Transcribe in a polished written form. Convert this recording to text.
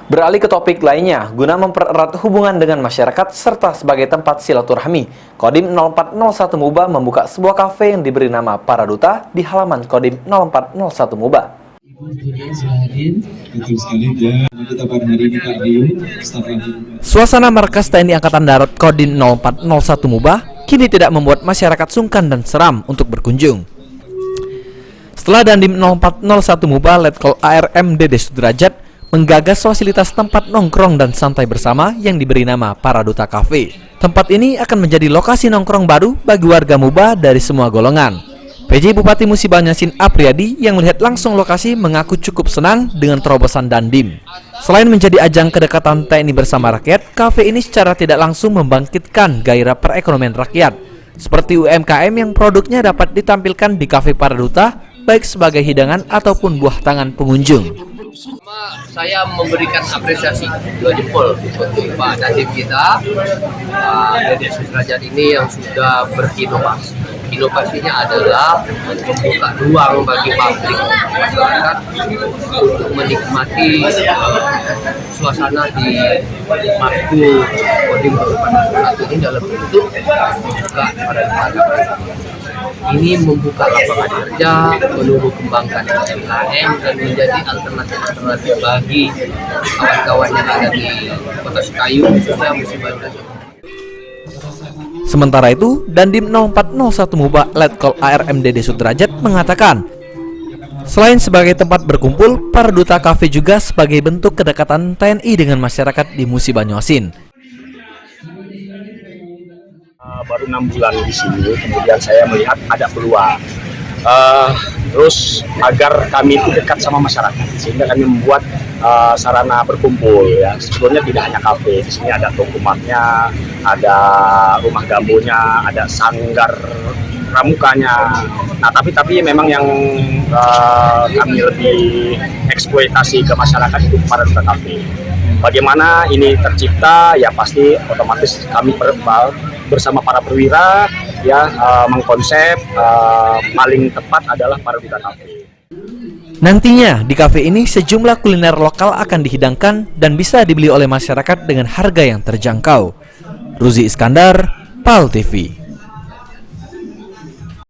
Beralih ke topik lainnya, guna mempererat hubungan dengan masyarakat serta sebagai tempat silaturahmi, Kodim 0401 Muba membuka sebuah kafe yang diberi nama Paraduta di halaman Kodim 0401 Muba. Suasana markas TNI Angkatan Darat Kodim 0401 Muba kini tidak membuat masyarakat sungkan dan seram untuk berkunjung. Setelah Dandim 0401 Muba Letkol ARM Dede Sudrajat menggagas fasilitas tempat nongkrong dan santai bersama yang diberi nama Paraduta Cafe. Tempat ini akan menjadi lokasi nongkrong baru bagi warga Muba dari semua golongan. PJ Bupati Musi Banyasin Apriyadi yang melihat langsung lokasi mengaku cukup senang dengan terobosan Dandim. Selain menjadi ajang kedekatan TNI bersama rakyat, kafe ini secara tidak langsung membangkitkan gairah perekonomian rakyat. Seperti UMKM yang produknya dapat ditampilkan di Cafe Paraduta, baik sebagai hidangan ataupun buah tangan pengunjung. Saya memberikan apresiasi 2 jempol untuk Pak Dandim kita, Dede Sudrajat ini yang sudah berinovasi. Inovasinya adalah membuka ruang bagi publik masyarakat untuk menikmati suasana di Margo Kodim 0401 ini dalam bentuk membuka Paraduta. Ini membuka lapangan kerja, menumbuh kembangkan UMKM dan menjadi alternatif bagi kawan-kawan yang ada di Kota Sekayu, khususnya Musi Banyasin. Sementara itu, Dandim 0401 Muba Letkol ARM Dede Sudrajat mengatakan, selain sebagai tempat berkumpul, Paraduta Cafe juga sebagai bentuk kedekatan TNI dengan masyarakat di Musi Banyasin. Baru 6 bulan di sini, kemudian saya melihat ada peluang. Terus agar kami itu dekat sama masyarakat, sehingga kami membuat sarana berkumpul. Ya, sebetulnya tidak hanya kafe, di sini ada toko maknya, ada rumah gambonya, ada sanggar pramukanya. Nah, tapi memang yang kami lebih eksploitasi ke masyarakat itu Paraduta Cafe. Bagaimana ini tercipta? Ya pasti otomatis kami bersama para perwira ya mengkonsep paling tepat adalah Paraduta Cafe. Nantinya di kafe ini sejumlah kuliner lokal akan dihidangkan dan bisa dibeli oleh masyarakat dengan harga yang terjangkau. Ruzi Iskandar, PAL TV.